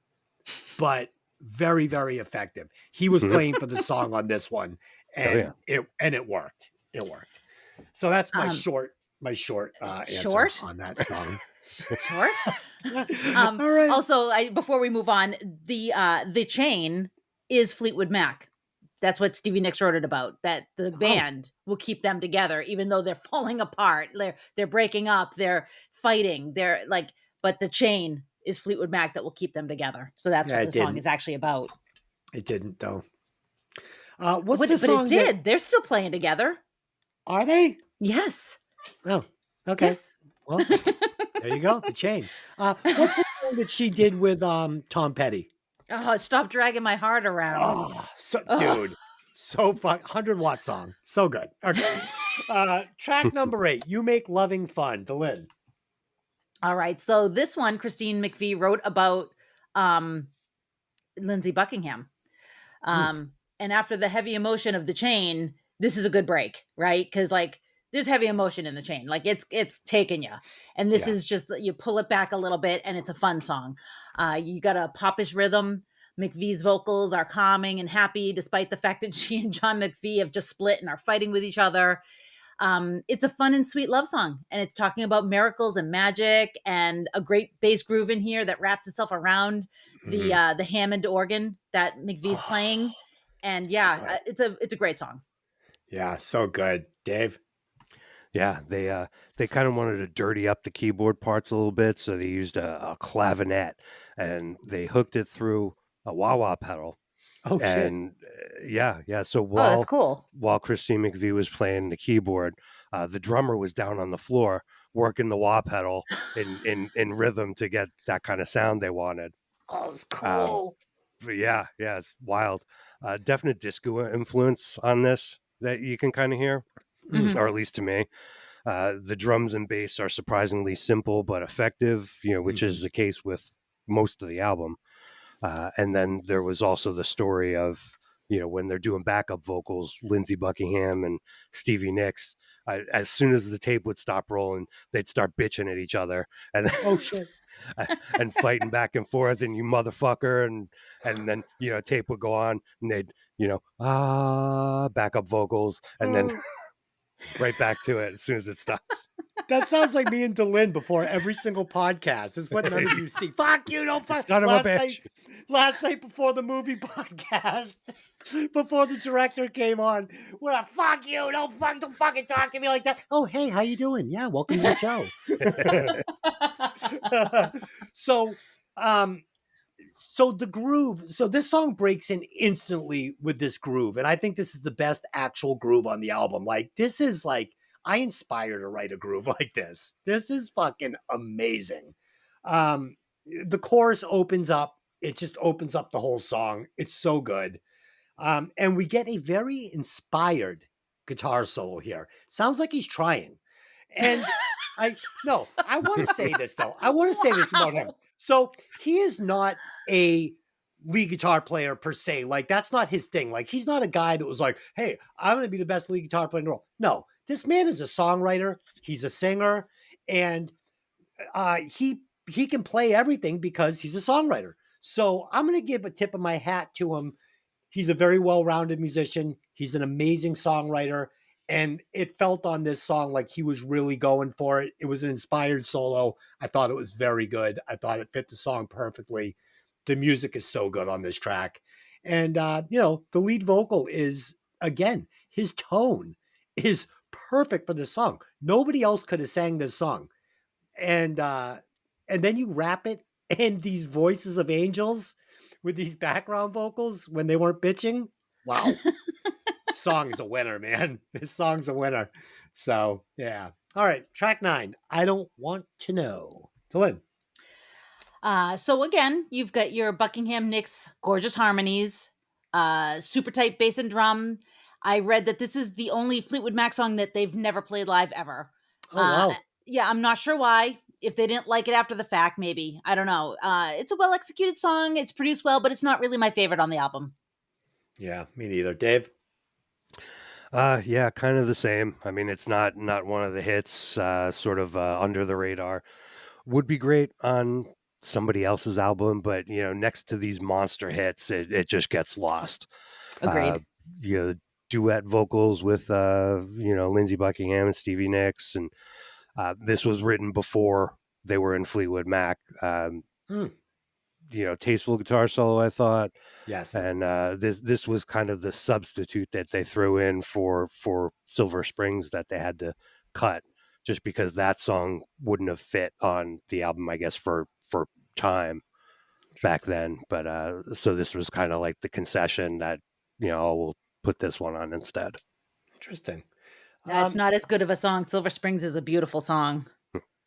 but very, very effective. He was playing for the song on this one, and it worked. It worked. So that's my short answer on that song. Short. All right. Also, before we move on, the chain is Fleetwood Mac. That's what Stevie Nicks wrote it about. That the band will keep them together, even though they're falling apart. They're breaking up. They're fighting. But the chain is Fleetwood Mac that will keep them together. So that's what the song is actually about. It didn't though. But it did. They're still playing together. Are they? Yes. Oh, okay. Yes. Well, there you go. The chain. What's the song that she did with Tom Petty? Oh, stop dragging my heart around. Oh, dude. So 100-watt song. So good. Okay. Track number 8. You Make Loving Fun. Delynn. All right. So this one, Christine McVie wrote about Lindsey Buckingham. And after the heavy emotion of the chain, this is a good break, right? Because there's heavy emotion in the chain. Like it's taking you. And this is just, you pull it back a little bit and it's a fun song. You got a popish rhythm. McVie's vocals are calming and happy, despite the fact that she and John McVie have just split and are fighting with each other. It's a fun and sweet love song. And it's talking about miracles and magic and a great bass groove in here that wraps itself around the Hammond organ that McVie's playing. And it's a great song. Yeah, so good. Dave? Yeah, they kind of wanted to dirty up the keyboard parts a little bit, so they used a clavinet, and they hooked it through a wah-wah pedal. Oh, and shit. So that's cool. While Christine McVie was playing the keyboard, the drummer was down on the floor working the wah pedal in rhythm to get that kind of sound they wanted. Oh, it's cool. But it's wild. Definite disco influence on this that you can kind of hear, or at least to me. The drums and bass are surprisingly simple but effective, which is the case with most of the album. And then there was also the story of, when they're doing backup vocals, Lindsey Buckingham and Stevie Nicks, as soon as the tape would stop rolling, they'd start bitching at each other and Oh shit. and fighting back and forth, and you motherfucker, and then tape would go on, and they'd backup vocals, and then Oh, right back to it as soon as it stops. that sounds like me and Delynn before every single podcast. It's what none of you see. Fuck you, don't fuck. Son of a bitch. Last night before the movie podcast, before the director came on, we're like, fuck you, don't fucking talk to me like that. Oh, hey, how you doing? Yeah, welcome to the show. So, so the groove, so this song breaks in instantly with this groove, and I think this is the best actual groove on the album. Like, this is like, I inspired to write a groove like this. This is fucking amazing. The chorus opens up, it just opens up the whole song. It's so good. And we get a very inspired guitar solo here. Sounds like he's trying. And I want to say this though. I want to say this about him. So he is not a lead guitar player per se. Like, that's not his thing. Like, he's not a guy that was like, hey, I'm going to be the best lead guitar player in the world. No, this man is a songwriter. He's a singer, and he can play everything because he's a songwriter. So I'm going to give a tip of my hat to him. He's a very well-rounded musician. He's an amazing songwriter. And it felt on this song like he was really going for it. It was an inspired solo. I thought it was very good. I thought it fit the song perfectly. The music is so good on this track. And, the lead vocal is, again, his tone is perfect for the song. Nobody else could have sang this song. And then you wrap it in these voices of angels with these background vocals when they weren't bitching. Wow. Song's a winner, man. This song's a winner. So, yeah. All right. Track 9. I Don't Want to Know. Delynn. So again, you've got your Buckingham Nicks gorgeous harmonies, super tight bass and drum. I read that this is the only Fleetwood Mac song that they've never played live ever. Oh, wow. Yeah, I'm not sure why. If they didn't like it after the fact, maybe. I don't know. It's a well-executed song. It's produced well, but it's not really my favorite on the album. Yeah, me neither. Dave? Yeah, kind of the same. I mean, it's not one of the hits, sort of under the radar. Would be great on somebody else's album, but next to these monster hits, it just gets lost. Agreed. Duet vocals with Lindsey Buckingham and Stevie Nicks, and this was written before they were in Fleetwood Mac. Tasteful guitar solo, I thought. Yes. And this was kind of the substitute that they threw in for Silver Springs that they had to cut, just because that song wouldn't have fit on the album, I guess, for time back then. But so this was kind of like the concession that we'll put this one on instead. Interesting. It's not as good of a song. Silver Springs is a beautiful song.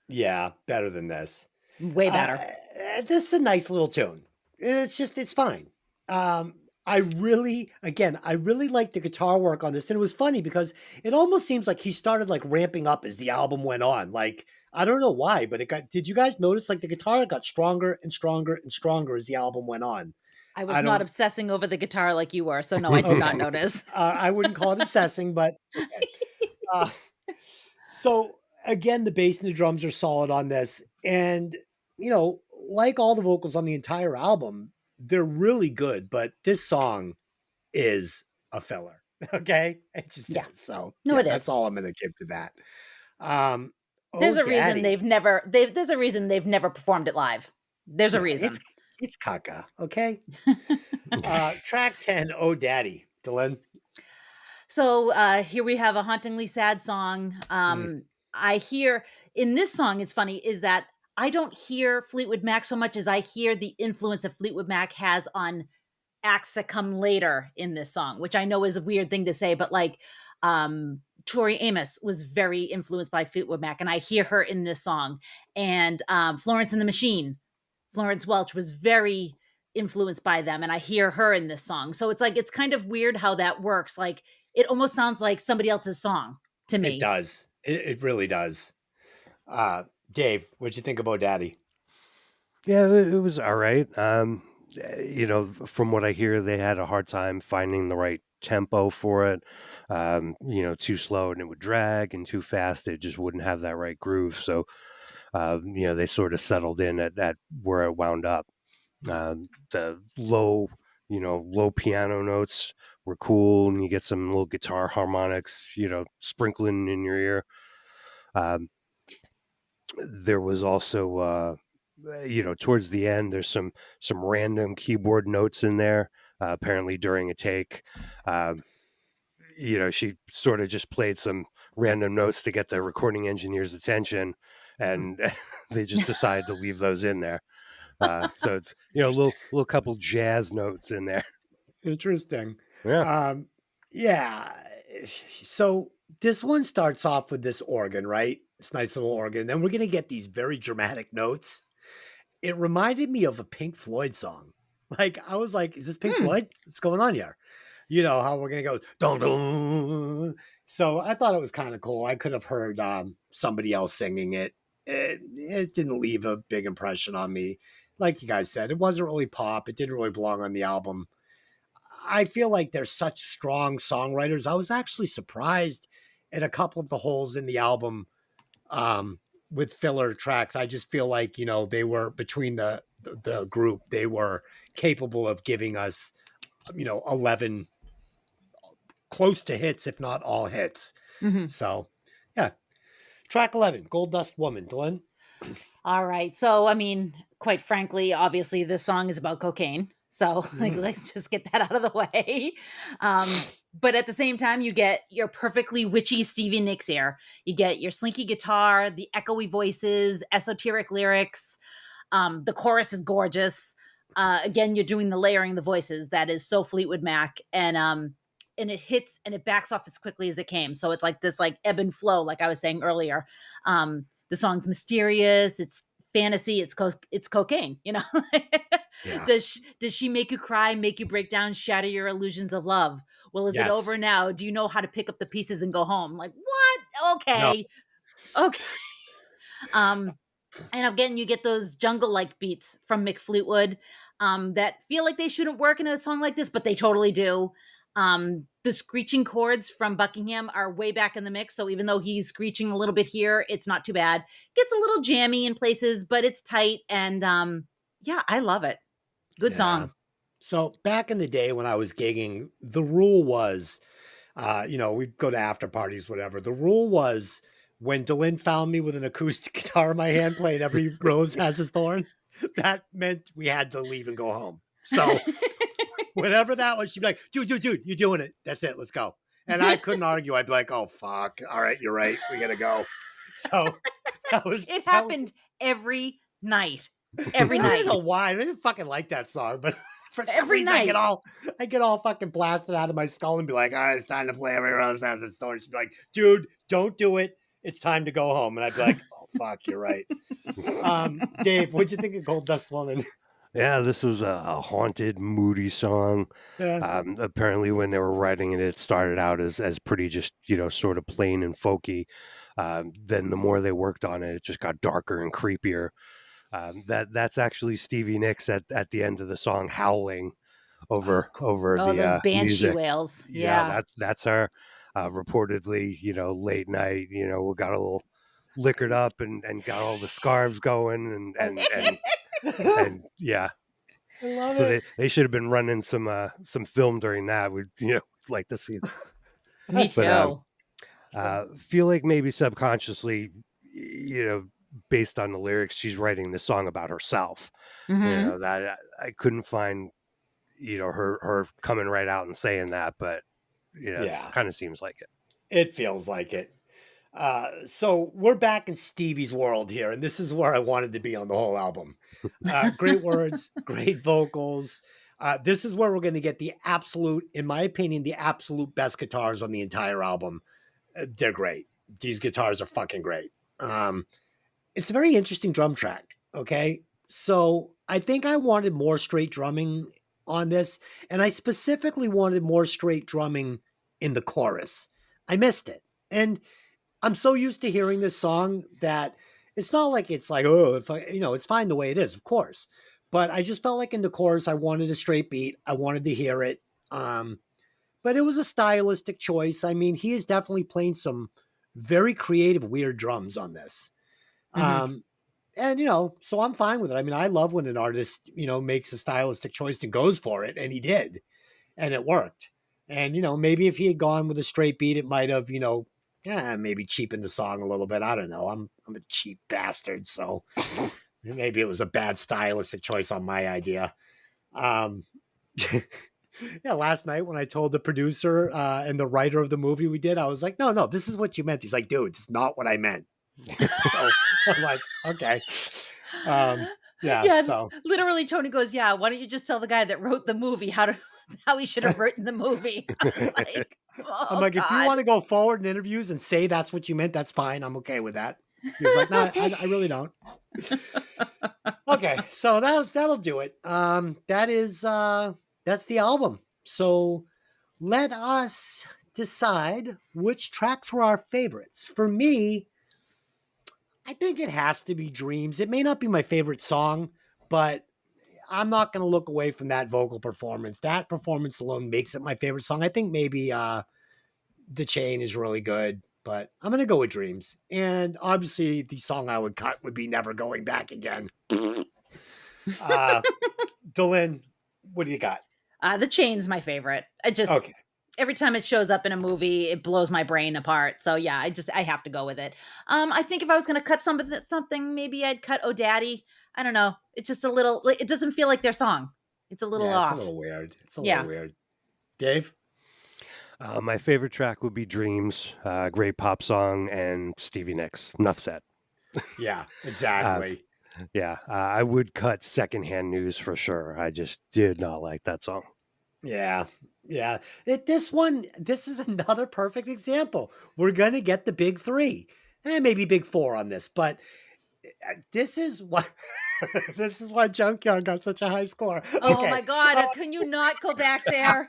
Yeah, better than this. Way better. This is a nice little tune. It's fine. I really like the guitar work on this. And it was funny because it almost seems like he started like ramping up as the album went on. Like, I don't know why, but did you guys notice like the guitar got stronger and stronger and stronger as the album went on? I was not obsessing over the guitar like you were, so no, I did not notice. I wouldn't call it obsessing, but okay. So again, the bass and the drums are solid on this. And, like all the vocals on the entire album, they're really good, but this song is a filler. Okay. It just is. So no, it is. That's all I'm going to give to that. There's a reason there's a reason they've never performed it live. There's a reason. It's caca. Okay. Track 10, Oh Daddy. Delynn. So here we have a hauntingly sad song. I hear in this song, it's funny, is that I don't hear Fleetwood Mac so much as I hear the influence that Fleetwood Mac has on acts that come later in this song, which I know is a weird thing to say, but like Tori Amos was very influenced by Fleetwood Mac, and I hear her in this song. And Florence and the Machine, Florence Welch, was very influenced by them, and I hear her in this song. So it's like, it's kind of weird how that works. Like, it almost sounds like somebody else's song to me. It does. It really does. Dave, what'd you think about Daddy? Yeah, it was all right. From what I hear, they had a hard time finding the right tempo for it. Too slow and it would drag, and too fast it just wouldn't have that right groove. So, they sort of settled in at where it wound up. The low piano notes were cool, and you get some little guitar harmonics, sprinkling in your ear. There was also, towards the end, there's some random keyboard notes in there. Apparently, during a take, um, she sort of just played some random notes to get the recording engineer's attention, and they just decided to leave those in there. So it's a little couple jazz notes in there. Interesting. Yeah. Um, yeah. So this one starts off with this organ, right? This nice little organ. Then we're going to get these very dramatic notes. It reminded me of a Pink Floyd song. Like, I was like, is this Pink Floyd? What's going on here? You know how we're going to go, dun, dun. So I thought it was kind of cool. I could have heard somebody else singing it. It didn't leave a big impression on me. Like you guys said, it wasn't really pop. It didn't really belong on the album. I feel like they're such strong songwriters. I was actually surprised at a couple of the holes in the album with filler tracks. I just feel like, they were between the group, they were capable of giving us, 11 close to hits, if not all hits. Mm-hmm. So, yeah. Track 11, Gold Dust Woman. Delynn? All right. So, I mean, quite frankly, obviously, this song is about cocaine. So, let's just get that out of the way. But at the same time, you get your perfectly witchy Stevie Nicks here. You get your slinky guitar, the echoey voices, esoteric lyrics. The chorus is gorgeous. Again, you're doing the layering the voices. That is so Fleetwood Mac. And it hits and it backs off as quickly as it came. So it's like this like ebb and flow, like I was saying earlier. The song's mysterious. It's fantasy. It's cocaine, Yeah. Does she make you cry, make you break down, shatter your illusions of love? Well, is it over now? Do you know how to pick up the pieces and go home? Like, what? Okay. No. Okay. And again, you get those jungle-like beats from Mick Fleetwood that feel like they shouldn't work in a song like this, but they totally do. The screeching chords from Buckingham are way back in the mix. So even though he's screeching a little bit here, it's not too bad. Gets a little jammy in places, but it's tight. And I love it. Good song. So back in the day when I was gigging, the rule was, we'd go to after parties, whatever. The rule was when Delynn found me with an acoustic guitar in my hand playing Every Rose Has Its Thorn, that meant we had to leave and go home. So whatever that was, she'd be like, dude, you're doing it. That's it. Let's go. And I couldn't argue. I'd be like, oh, fuck. All right, you're right. We got to go. So it happened every night. Every night. I don't know why. I didn't fucking like that song, but for some reason, I get all fucking blasted out of my skull and be like, all right, it's time to play Every Rose Has Its Thorn. She'd be like, dude, don't do it. It's time to go home. And I'd be like, oh, fuck, you're right. Dave, what'd you think of Gold Dust Woman? Yeah, this was a haunted, moody song. Yeah. Apparently, when they were writing it, it started out as pretty just, sort of plain and folky. Then the more they worked on it, it just got darker and creepier. That's actually Stevie Nicks at the end of the song howling over the those banshee music. Wails. Yeah, that's her. Reportedly, late night, we got a little liquored up and got all the scarves going and yeah. I love so it. they should have been running some film during that. We'd like to see. Me too. Feel like maybe subconsciously, based on the lyrics, she's writing the song about herself. Mm-hmm. That I couldn't find, her coming right out and saying that, but it kind of seems like it. It feels like it. So we're back in Stevie's world here, and this is where I wanted to be on the whole album. Great words, great vocals. This is where we're going to get the absolute, in my opinion, the absolute best guitars on the entire album. They're great. These guitars are fucking great. It's a very interesting drum track. Okay. So I think I wanted more straight drumming on this, and I specifically wanted more straight drumming in the chorus. I missed it. And I'm so used to hearing this song that it's not like it's like, oh, it's fine the way it is, of course. but I just felt like in the chorus, I wanted a straight beat. I wanted to hear it. But it was a stylistic choice. I mean, he is definitely playing some very creative, weird drums on this. Mhm. And, so I'm fine with it. I mean, I love when an artist, makes a stylistic choice and goes for it. And he did. And it worked. And, maybe if he had gone with a straight beat, it might have, maybe cheapened the song a little bit. I don't know. I'm a cheap bastard. So maybe it was a bad stylistic choice on my idea. Um, yeah, last night when I told the producer and the writer of the movie we did, I was like, no, this is what you meant. He's like, dude, it's not what I meant. So I'm like, okay. Yeah, So literally Tony goes, "Yeah, why don't you just tell the guy that wrote the movie how he should have written the movie?" I was like, I'm "Oh like, if you god." want to go forward in interviews and say that's what you meant, that's fine. I'm okay with that. He was like, no, I really don't. Okay, so that'll do it. That's the album. So let us decide which tracks were our favorites. For me, I think it has to be Dreams. It may not be my favorite song, but I'm not going to look away from that vocal performance. That performance alone makes it my favorite song. I think maybe The Chain is really good, but I'm going to go with Dreams. And obviously, the song I would cut would be Never Going Back Again. Delynn, what do you got? The Chain's my favorite. I just Okay. every time it shows up in a movie, it blows my brain apart. So yeah, I have to go with it. I think if I was gonna cut something, maybe I'd cut Oh Daddy. I don't know. It's just a little. It doesn't feel like their song. It's a little Yeah, it's a off. little weird. It's a Yeah. little weird. Dave? My favorite track would be Dreams, great pop song, and Stevie Nicks. Enough said. Yeah, exactly. Yeah, I would cut Secondhand News for sure. I just did not like that song. Yeah. This is another perfect example. We're going to get the big three, maybe big four on this, but this is why this is why Junkyard got such a high score. Oh Okay. my god! Can you not go back there?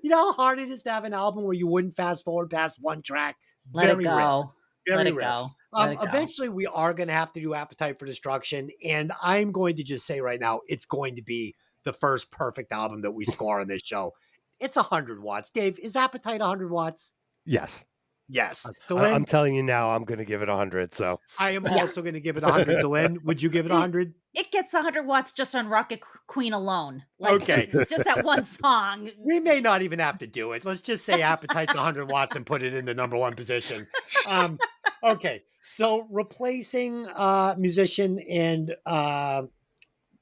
You know how hard it is to have an album where you wouldn't fast forward past one track? Let it Very rare. go. Let Very it rare. go. Let it go. Eventually, we are going to have to do Appetite for Destruction, and I'm going to just say right now, it's going to be the first perfect album that we score on this show. It's 100 watts. Dave, is Appetite 100 watts? Yes. Yes. I'm Delynn, telling you now, I'm going to give it 100. So I am Yeah. also going to give it 100. Delynn, would you give it 100? It gets 100 watts just on Rocket Queen alone. Like Okay. just that one song. We may not even have to do it. Let's just say Appetite's 100 watts and put it in the number one position. Okay. So replacing musician and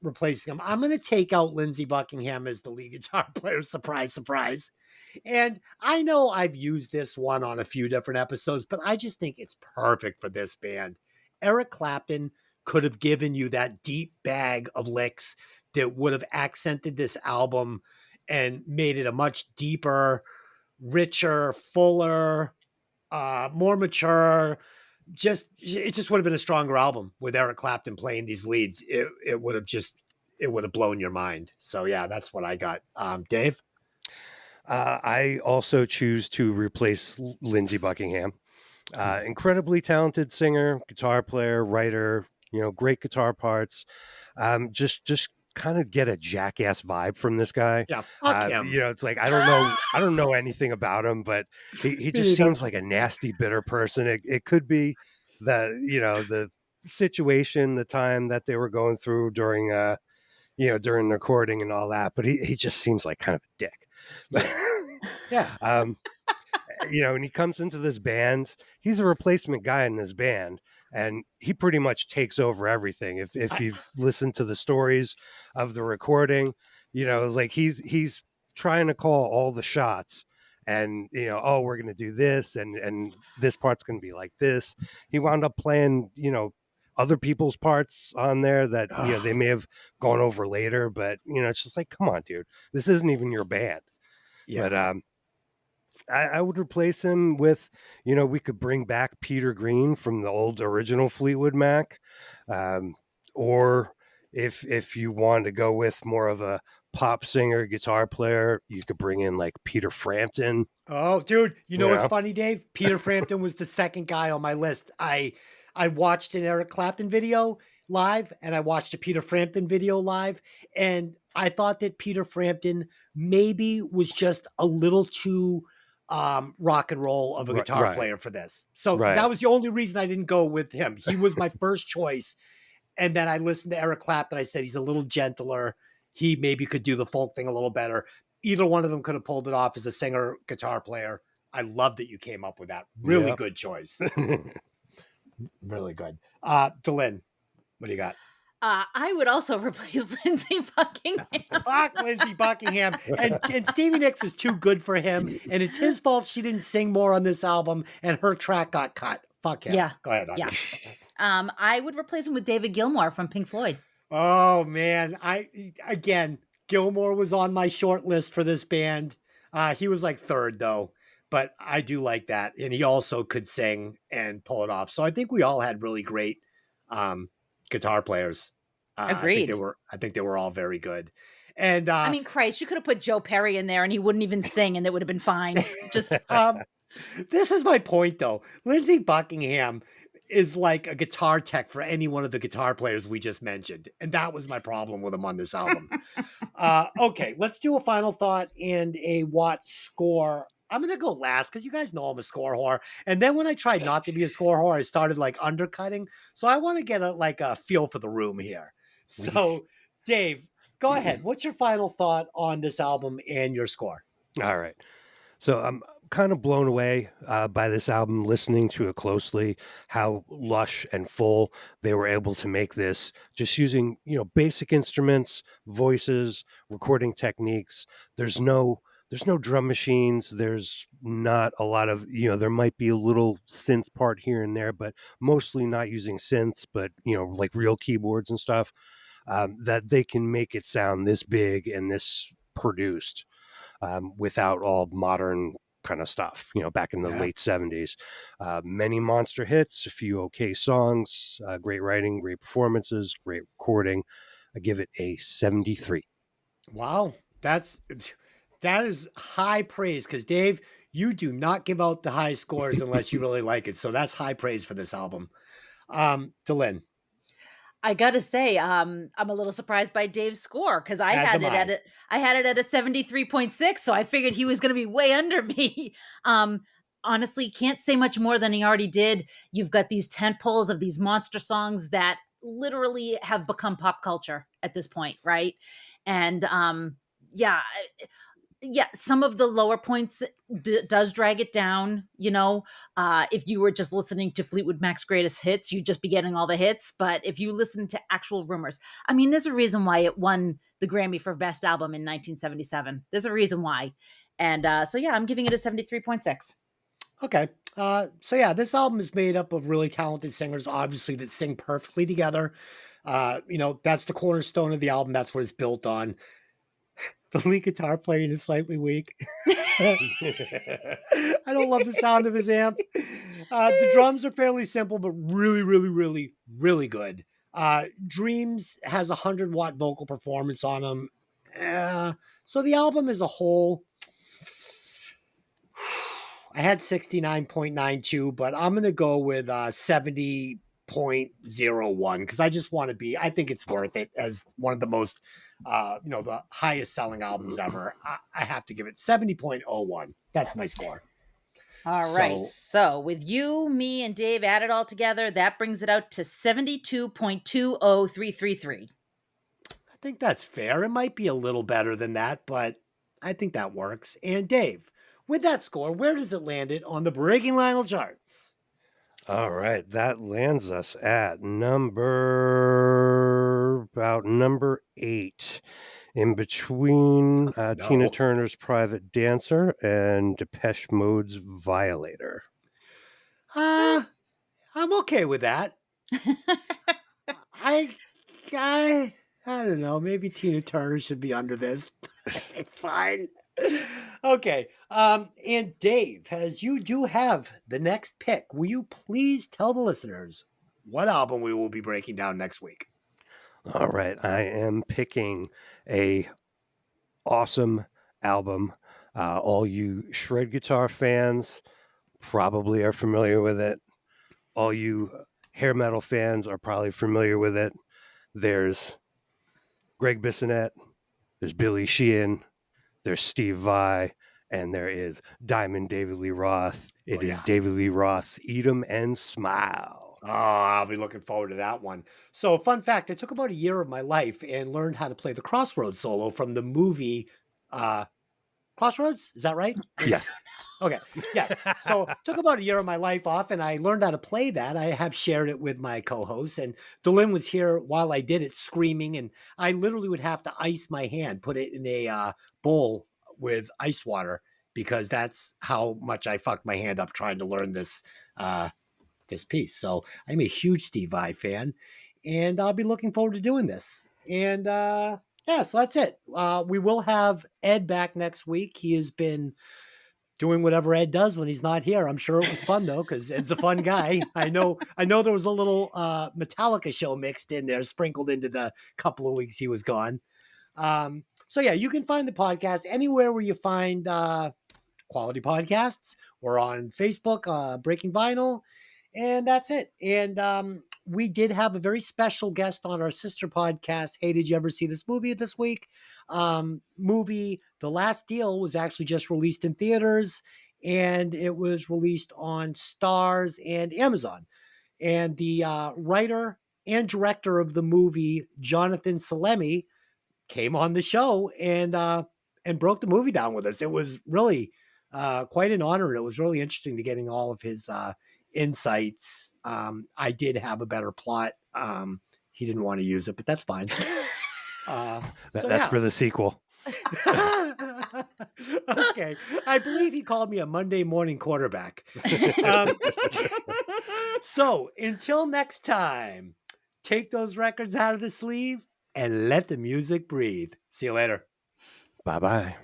replacing him, I'm going to take out Lindsey Buckingham as the lead guitar player. Surprise, surprise. And I know I've used this one on a few different episodes, but I just think it's perfect for this band. Eric Clapton could have given you that deep bag of licks that would have accented this album and made it a much deeper, richer, fuller, more mature. It just would have been a stronger album with Eric Clapton playing these leads. It would have blown your mind. So yeah, that's what I got. Dave? I also choose to replace Lindsey Buckingham. Incredibly talented singer, guitar player, writer, great guitar parts. Just kind of get a jackass vibe from this guy. Yeah, fuck him. It's like I don't know anything about him, but he just seems like a nasty, bitter person. It could be that the situation, the time that they were going through during during recording and all that, but he just seems like kind of a dick. Yeah. And he comes into this band. He's a replacement guy in this band, and he pretty much takes over everything. If you listen to the stories of the recording, it's like he's trying to call all the shots, and we're gonna do this, and this part's gonna be like this. He wound up playing other people's parts on there that they may have gone over later, but it's just like, come on, dude, this isn't even your band. Yeah. But I would replace him with, we could bring back Peter Green from the old original Fleetwood Mac. Or if you wanted to go with more of a pop singer, guitar player, you could bring in like Peter Frampton. Oh, dude, what's funny, Dave? Peter Frampton was the second guy on my list. I I watched an Eric Clapton video live and I watched a Peter Frampton video live. And I thought that Peter Frampton maybe was just a little too rock and roll of a guitar Right. player for this. So Right. that was the only reason I didn't go with him. He was my first choice. And then I listened to Eric Clapton. I said he's a little gentler. He maybe could do the folk thing a little better. Either one of them could have pulled it off as a singer, guitar player. I love that you came up with that. Really good choice. Really good. Delynn, what do you got? I would also replace Lindsey Buckingham. Fuck Lindsey Buckingham. And Stevie Nicks is too good for him. And it's his fault she didn't sing more on this album and her track got cut. Fuck him. Yeah. Go ahead. Yeah. I would replace him with David Gilmour from Pink Floyd. Oh man. Gilmour was on my short list for this band. He was like third though, but I do like that. And he also could sing and pull it off. So I think we all had really great guitar players. Agreed. I think they were all very good. And I mean, Christ, you could have put Joe Perry in there and he wouldn't even sing and it would have been fine. Just this is my point though. Lindsey Buckingham is like a guitar tech for any one of the guitar players we just mentioned. And that was my problem with him on this album. Okay, let's do a final thought and a watch score. I'm going to go last because you guys know I'm a score whore. And then when I tried not to be a score whore, I started like undercutting. So I want to get a feel for the room here. So Dave, go ahead. What's your final thought on this album and your score? All right. So I'm kind of blown away by this album, listening to it closely, how lush and full they were able to make this, just using, basic instruments, voices, recording techniques. There's no drum machines. There's not a lot of, there might be a little synth part here and there, but mostly not using synths, but, like real keyboards and stuff, that they can make it sound this big and this produced. Without all modern kind of stuff, back in the late 70s. Many monster hits, a few okay songs, great writing, great performances, great recording. I give it a 73. Wow. That is high praise because Dave, you do not give out the high scores unless you really like it. So that's high praise for this album. Delynn. I gotta say, I'm a little surprised by Dave's score because I had it at a 73.6, so I figured he was gonna be way under me. Honestly, can't say much more than he already did. You've got these tent poles of these monster songs that literally have become pop culture at this point, right? And some of the lower points does drag it down. If you were just listening to Fleetwood Mac's greatest hits, you'd just be getting all the hits. But if you listen to actual rumors, I mean, there's a reason why it won the Grammy for Best Album in 1977. There's a reason why. And I'm giving it a 73.6. Okay. This album is made up of really talented singers, obviously, that sing perfectly together. That's the cornerstone of the album. That's what it's built on. The lead guitar playing is slightly weak. I don't love the sound of his amp. The drums are fairly simple, but really, really, really, really good. Dreams has a 100-watt vocal performance on them. So the album as a whole, I had 69.92, but I'm going to go with 70.01 because I just want to I think it's worth it as one of the most the highest selling albums ever. I have to give it 70.01. That's my score. All right. So with you, me, and Dave added all together, that brings it out to 72.20333. I think that's fair. It might be a little better than that, but I think that works. And Dave, with that score, where does it land it on the Breaking Lionel charts? All right. That lands us at number 8, in between Tina Turner's Private Dancer and Depeche Mode's Violator. I'm okay with that. I don't know. Maybe Tina Turner should be under this. It's fine. Okay. And Dave, as you do have the next pick, will you please tell the listeners what album we will be breaking down next week? All right. I am picking a awesome album. All you shred guitar fans probably are familiar with it. All you hair metal fans are probably familiar with it. There's Greg Bissonette, there's Billy Sheehan, there's Steve Vai, and there is Diamond David Lee Roth. It is David Lee Roth's Eat 'em and Smile. Oh, I'll be looking forward to that one. So, fun fact, I took about a year of my life and learned how to play the Crossroads solo from the movie Crossroads. Is that right? Yes. Okay. Yes. So took about a year of my life off and I learned how to play that. I have shared it with my co-hosts, and Delynn was here while I did it screaming, and I literally would have to ice my hand, put it in a bowl with ice water, because that's how much I fucked my hand up trying to learn this piece. So I'm a huge Steve Vai fan, and I'll be looking forward to doing this. And yeah, so that's it. We will have Ed back next week. He has been doing whatever Ed does when he's not here. I'm sure it was fun though, because Ed's a fun guy. I know there was a little Metallica show mixed in there, sprinkled into the couple of weeks he was gone. So yeah, you can find the podcast anywhere where you find quality podcasts. We're on Facebook, Breaking Vinyl, and that's it. And we did have a very special guest on our sister podcast. Hey, did you ever see this movie this week? Movie The Last Deal was actually just released in theaters, and it was released on Stars and Amazon. And the writer and director of the movie, Jonathan Salemi, came on the show and broke the movie down with us. It was really quite an honor. It was really interesting to getting all of his insights. I did have a better plot. He didn't want to use it, but that's fine. That's for the sequel. Okay. I believe he called me a Monday morning quarterback. So until next time, take those records out of the sleeve and let the music breathe. See you later. Bye-bye.